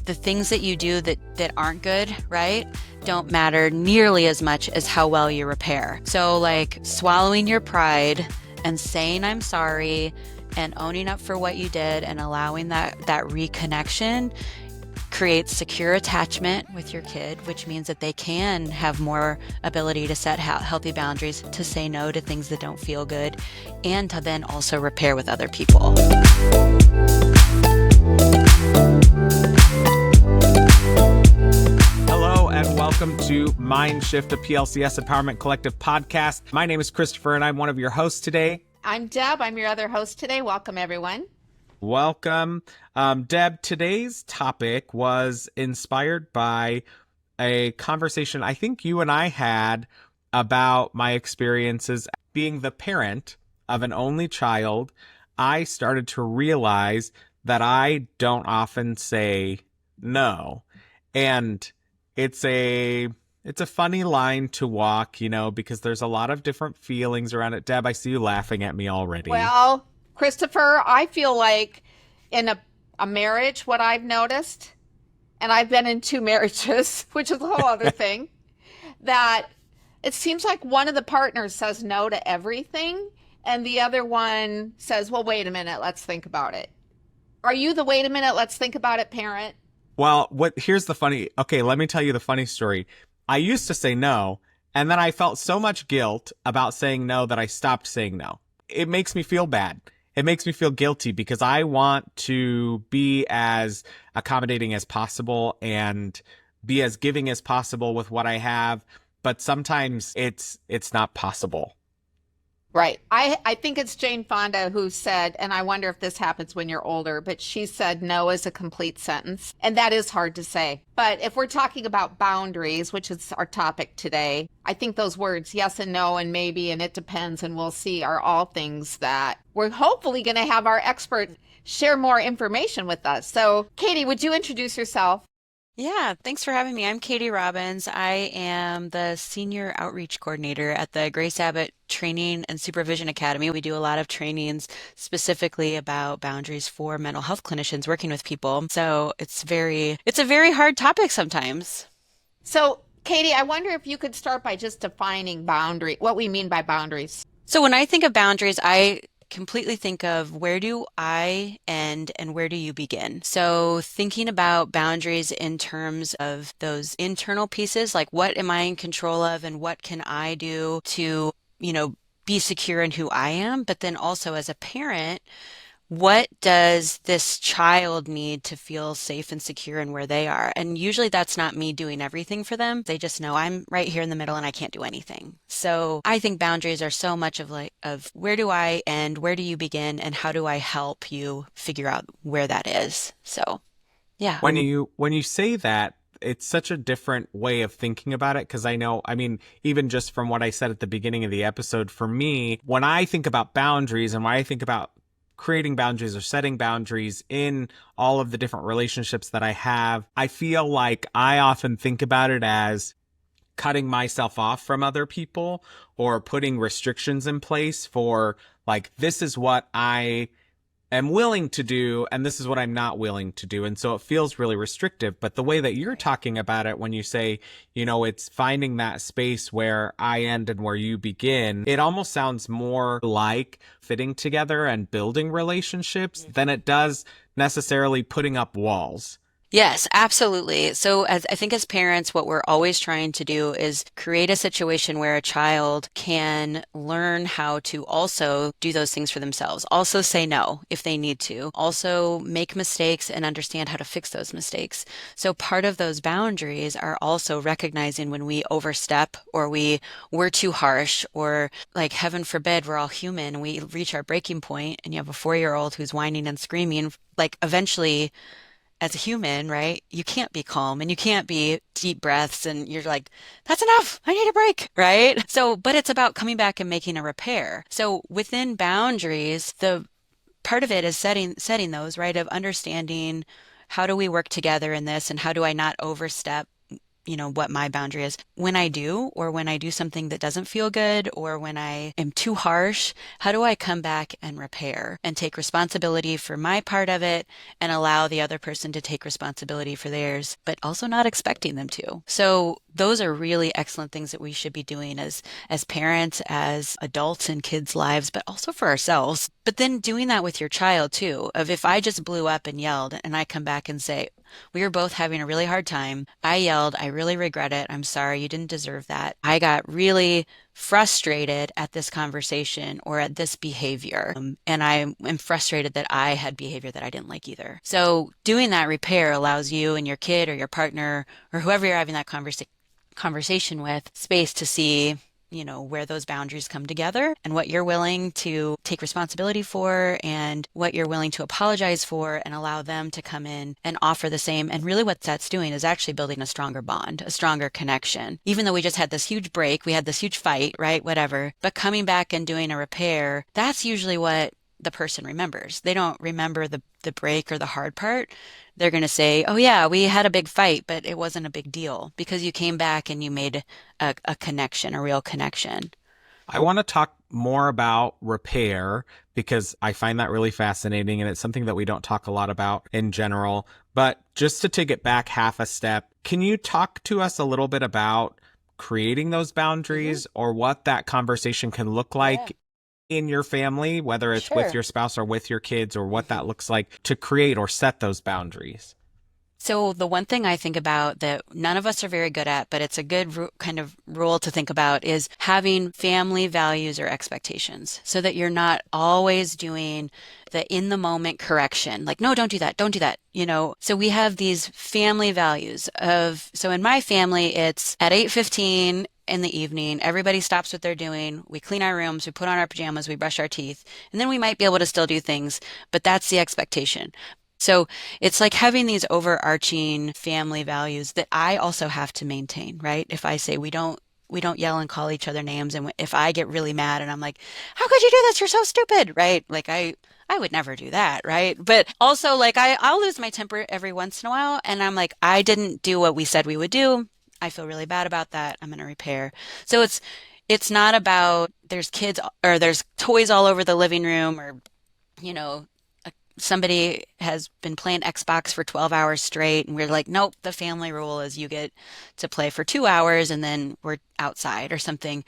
the things that you do that aren't good, right, don't matter nearly as much as how well you repair. So like swallowing your pride and saying I'm sorry and owning up for what you did and allowing that reconnection creates secure attachment with your kid, which means that they can have more ability to set healthy boundaries, to say no to things that don't feel good, and to then also repair with other people. Hello and welcome to Mindshift, a PLCS Empowerment Collective podcast. My name is Christopher and I'm one of your hosts today. I'm Deb. I'm your other host today. Welcome, everyone. Welcome. Deb, today's topic was inspired by a conversation I think you and I had about my experiences being the parent of an only child. I started to realize that I don't often say no. And it's a funny line to walk, because there's a lot of different feelings around it. Deb, I see you laughing at me already. Well, Christopher, I feel like in a marriage, what I've noticed, and I've been in 2 marriages, which is a whole other thing, that it seems like one of the partners says no to everything, and the other one says, well, wait a minute, let's think about it. Are you the wait a minute, let's think about it parent? Well, let me tell you the funny story. I used to say no, and then I felt so much guilt about saying no that I stopped saying no. It makes me feel bad. It makes me feel guilty because I want to be as accommodating as possible and be as giving as possible with what I have, but sometimes it's not possible. Right. I think it's Jane Fonda who said, and I wonder if this happens when you're older, but she said no is a complete sentence. And that is hard to say. But if we're talking about boundaries, which is our topic today, I think those words, yes and no and maybe and it depends and we'll see, are all things that we're hopefully going to have our expert share more information with us. So Katie, would you introduce yourself? Yeah, thanks for having me. I'm Katie Robbins. I am the Senior Outreach Coordinator at the Grace Abbott Training and Supervision Academy. We do a lot of trainings specifically about boundaries for mental health clinicians working with people. So it's a very hard topic sometimes. So Katie, I wonder if you could start by just defining what we mean by boundaries. So when I think of boundaries, I completely think of where do I end and where do you begin? So thinking about boundaries in terms of those internal pieces, like what am I in control of and what can I do to, be secure in who I am? But then also as a parent, what does this child need to feel safe and secure in where they are? And usually that's not me doing everything for them. They just know I'm right here in the middle and I can't do anything. So I think boundaries are so much of where do I end, where do you begin, and how do I help you figure out where that is? So, yeah. When you say that, it's such a different way of thinking about it because even just from what I said at the beginning of the episode, for me, when I think about boundaries and when I think about creating boundaries or setting boundaries in all of the different relationships that I have, I feel like I often think about it as cutting myself off from other people or putting restrictions in place for like, this is what I am willing to do and this is what I'm not willing to do. And so it feels really restrictive. But the way that you're talking about it, when you say, it's finding that space where I end and where you begin, it almost sounds more like fitting together and building relationships than it does necessarily putting up walls. Yes, absolutely. So I think as parents, what we're always trying to do is create a situation where a child can learn how to also do those things for themselves, also say no if they need to, also make mistakes and understand how to fix those mistakes. So part of those boundaries are also recognizing when we overstep or we're too harsh or like heaven forbid, we're all human and we reach our breaking point and you have a 4-year-old who's whining and screaming, like eventually as a human, right? You can't be calm and you can't be deep breaths and you're like, that's enough. I need a break, right? So, but it's about coming back and making a repair. So within boundaries, the part of it is setting those, right? Of understanding how do we work together in this and how do I not overstep what my boundary is. When I do, or when I do something that doesn't feel good, or when I am too harsh, how do I come back and repair and take responsibility for my part of it and allow the other person to take responsibility for theirs, but also not expecting them to? So those are really excellent things that we should be doing as parents, as adults in kids' lives, but also for ourselves. But then doing that with your child too, of if I just blew up and yelled and I come back and say, we were both having a really hard time. I yelled, I really regret it. I'm sorry, you didn't deserve that. I got really frustrated at this conversation or at this behavior. And I am frustrated that I had behavior that I didn't like either. So doing that repair allows you and your kid or your partner or whoever you're having that conversation with space to see where those boundaries come together and what you're willing to take responsibility for and what you're willing to apologize for, and allow them to come in and offer the same. And really what that's doing is actually building a stronger bond, a stronger connection. Even though we just had this huge break, we had this huge fight, right? Whatever. But coming back and doing a repair, that's usually what the person remembers. They don't remember the break or the hard part. They're going to say, oh yeah, we had a big fight, but it wasn't a big deal because you came back and you made a connection, a real connection. I want to talk more about repair because I find that really fascinating, and it's something that we don't talk a lot about in general. But just to take it back half a step, can you talk to us a little bit about creating those boundaries or what that conversation can look like in your family, whether it's with your spouse or with your kids, or what that looks like to create or set those boundaries? So the one thing I think about that none of us are very good at, but it's a good kind of rule to think about, is having family values or expectations so that you're not always doing the in the moment correction. Like, no, don't do that. Don't do that. So we have these family values so in my family, it's at 8:15 in the evening, everybody stops what they're doing. We clean our rooms, we put on our pajamas, we brush our teeth, and then we might be able to still do things, but that's the expectation. So it's like having these overarching family values that I also have to maintain, right? If I say we don't yell and call each other names, and if I get really mad and I'm like, how could you do this? You're so stupid, right? Like I would never do that, right? But also like I'll lose my temper every once in a while, and I'm like, I didn't do what we said we would do. I feel really bad about that. I'm going to repair. So it's not about there's kids or there's toys all over the living room, or you know somebody has been playing Xbox for 12 hours straight, and we're like, nope, the family rule is you get to play for 2 hours and then we're outside or something.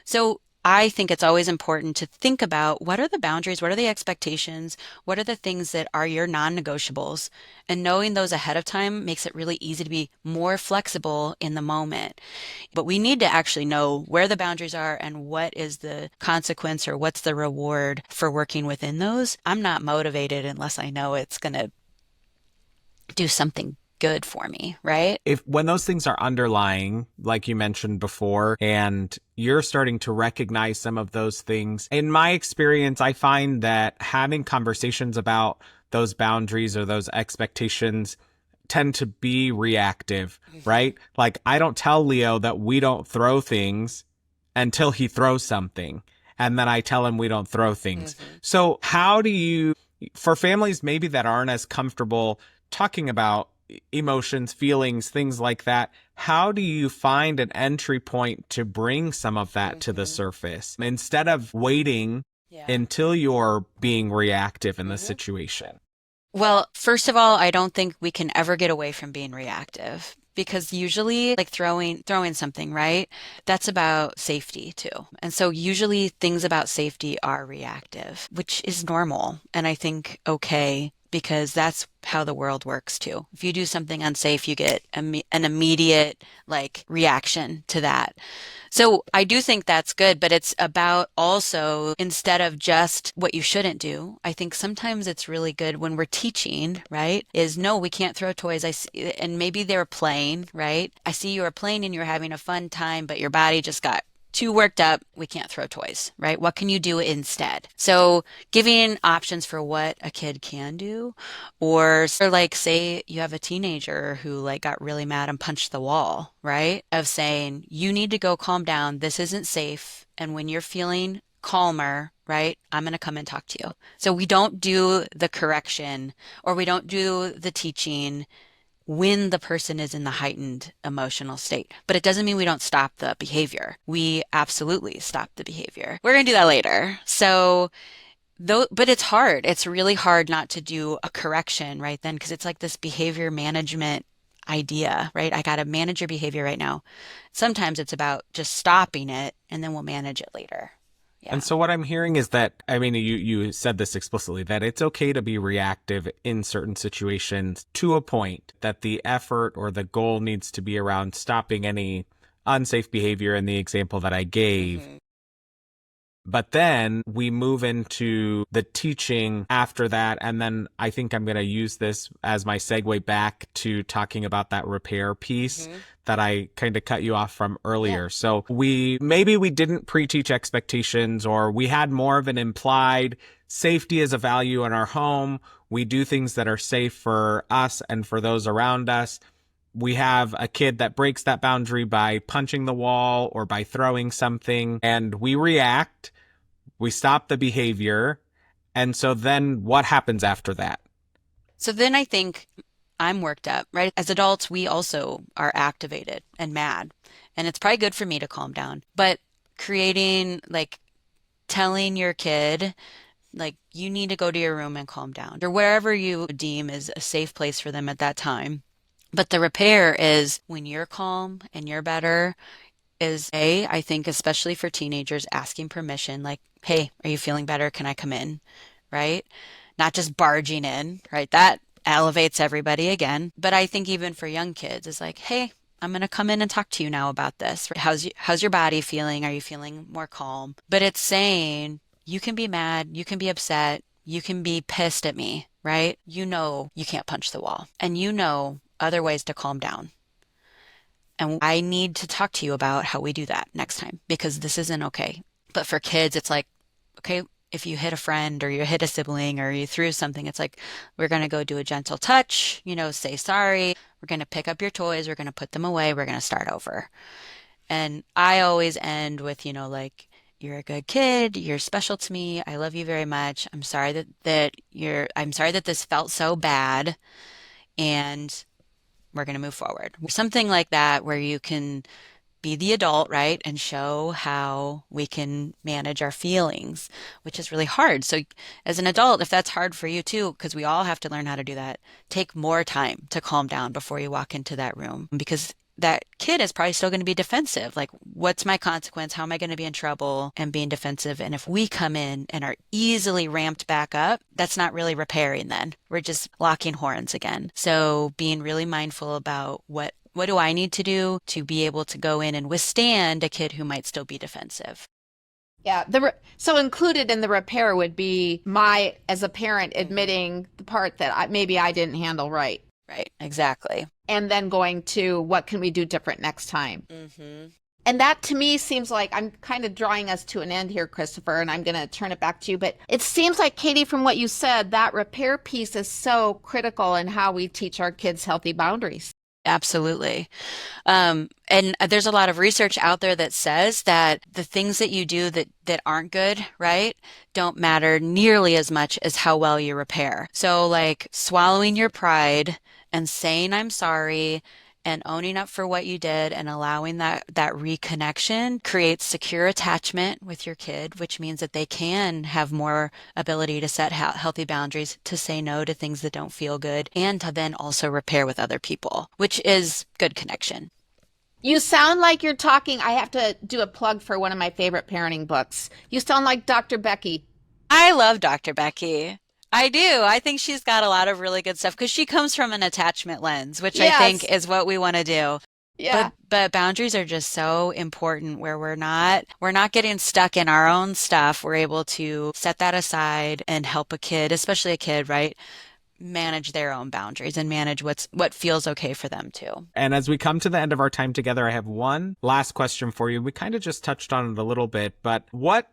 So I think it's always important to think about what are the boundaries, what are the expectations, what are the things that are your non-negotiables, and knowing those ahead of time makes it really easy to be more flexible in the moment. But we need to actually know where the boundaries are and what is the consequence or what's the reward for working within those. I'm not motivated unless I know it's going to do something good for me, right? If when those things are underlying, like you mentioned before, and you're starting to recognize some of those things, in my experience, I find that having conversations about those boundaries or those expectations tend to be reactive, right? Like, I don't tell Leo that we don't throw things until he throws something, and then I tell him we don't throw things. So how do you, for families maybe that aren't as comfortable talking about emotions, feelings, things like that, how do you find an entry point to bring some of that to the surface instead of waiting until you're being reactive in the situation? Well, first of all, I don't think we can ever get away from being reactive, because usually like throwing something, right? That's about safety too. And so usually things about safety are reactive, which is normal and I think okay, because that's how the world works too. If you do something unsafe, you get an immediate like reaction to that. So I do think that's good, but it's about also, instead of just what you shouldn't do, I think sometimes it's really good when we're teaching, right? Is no, we can't throw toys. And maybe they were playing, right? I see you were playing and you're having a fun time, but your body just got too worked up. We can't throw toys, right? What can you do instead? So giving options for what a kid can do, or like say you have a teenager who like got really mad and punched the wall, right? Of saying, you need to go calm down. This isn't safe. And when you're feeling calmer, right, I'm going to come and talk to you. So we don't do the correction or we don't do the teaching when the person is in the heightened emotional state. But it doesn't mean we don't stop the behavior. We absolutely stop the behavior. We're going to do that later. So, though, but it's hard. It's really hard not to do a correction right then because it's like this behavior management idea, right? I got to manage your behavior right now. Sometimes it's about just stopping it and then we'll manage it later. And Yeah. so what I'm hearing is that, I mean, you said this explicitly, that it's okay to be reactive in certain situations to a point, that the effort or the goal needs to be around stopping any unsafe behavior in the example that I gave. Mhm. But then we move into the teaching after that. And then I think I'm going to use this as my segue back to talking about that repair piece Mhm. that I kind of cut you off from earlier. Yeah. So maybe we didn't pre-teach expectations, or we had more of an implied safety as a value in our home. We do things that are safe for us and for those around us. We have a kid that breaks that boundary by punching the wall or by throwing something, and we react. We stop the behavior. And so then what happens after that? So then I think I'm worked up, right? As adults, we also are activated and mad. And it's probably good for me to calm down. But creating, like, telling your kid, like, you need to go to your room and calm down, or wherever you deem is a safe place for them at that time. But the repair is when you're calm and you're better, is I think, especially for teenagers, asking permission, like, hey, are you feeling better? Can I come in? Right? Not just barging in, right? That elevates everybody again. But I think even for young kids, it's like, hey, I'm going to come in and talk to you now about this. How's your body feeling? Are you feeling more calm? But it's saying you can be mad, you can be upset, you can be pissed at me, right? You know you can't punch the wall, and you know other ways to calm down. And I need to talk to you about how we do that next time because this isn't okay. But for kids, it's like, okay, if you hit a friend or you hit a sibling or you threw something, it's like, we're going to go do a gentle touch, say sorry. We're going to pick up your toys. We're going to put them away. We're going to start over. And I always end with, like, you're a good kid. You're special to me. I love you very much. I'm sorry that this felt so bad. And we're going to move forward. Something like that where you can be the adult, right? And show how we can manage our feelings, which is really hard. So, as an adult, if that's hard for you too, because we all have to learn how to do that, take more time to calm down before you walk into that room because that kid is probably still going to be defensive. Like, what's my consequence? How am I going to be in trouble? And being defensive. And if we come in and are easily ramped back up, that's not really repairing then. We're just locking horns again. So being really mindful about what do I need to do to be able to go in and withstand a kid who might still be defensive? Yeah, so included in the repair would be my, as a parent, admitting the part that maybe I didn't handle right, Right, exactly. and then going to what can we do different next time. Hmm. And that to me seems like I'm kind of drawing us to an end here, Christopher, and I'm going to turn it back to you. But it seems like, Katie, from what you said, that repair piece is so critical in how we teach our kids healthy boundaries. Absolutely. And there's a lot of research out there that says that the things that you do that aren't good, right, don't matter nearly as much as how well you repair. So like swallowing your pride and saying I'm sorry and owning up for what you did and allowing that reconnection creates secure attachment with your kid, which means that they can have more ability to set healthy boundaries, to say no to things that don't feel good, and to then also repair with other people, which is good connection. You sound like you're talking. I have to do a plug for one of my favorite parenting books. You sound like Dr. Becky. I love Dr. Becky. I do. I think she's got a lot of really good stuff because she comes from an attachment lens, which I think Yes. is what we want to do. Yeah. But boundaries are just so important where we're not getting stuck in our own stuff. We're able to set that aside and help a kid, especially a kid, right, manage their own boundaries and manage what feels okay for them too. And as we come to the end of our time together, I have one last question for you. We kind of just touched on it a little bit, but what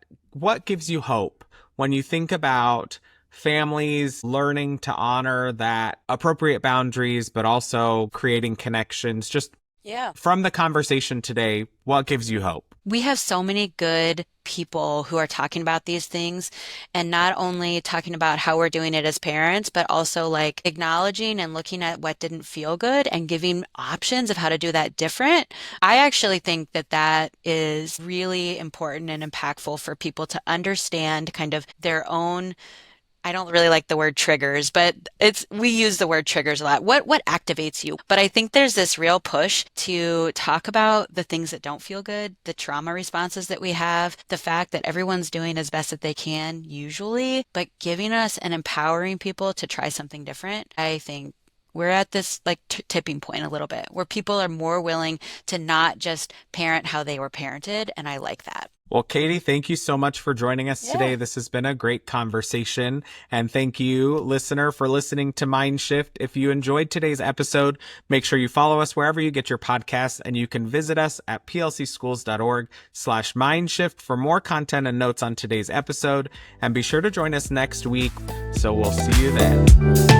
gives you hope when you think about families learning to honor that appropriate boundaries, but also creating connections? Just Yeah. From the conversation today, what gives you hope? We have so many good people who are talking about these things and not only talking about how we're doing it as parents, but also like acknowledging and looking at what didn't feel good and giving options of how to do that different. I actually think that that is really important and impactful for people to understand kind of their own. I don't really like the word triggers, but we use the word triggers a lot. What activates you? But I think there's this real push to talk about the things that don't feel good, the trauma responses that we have, the fact that everyone's doing as best that they can usually, but giving us and empowering people to try something different. I think we're at this like tipping point a little bit where people are more willing to not just parent how they were parented, and I like that. Well, Katie, thank you so much for joining us today. Yeah. This has been a great conversation. And thank you, listener, for listening to Mindshift. If you enjoyed today's episode, make sure you follow us wherever you get your podcasts, and you can visit us at plcschools.org/Mindshift for more content and notes on today's episode. And be sure to join us next week. So we'll see you then.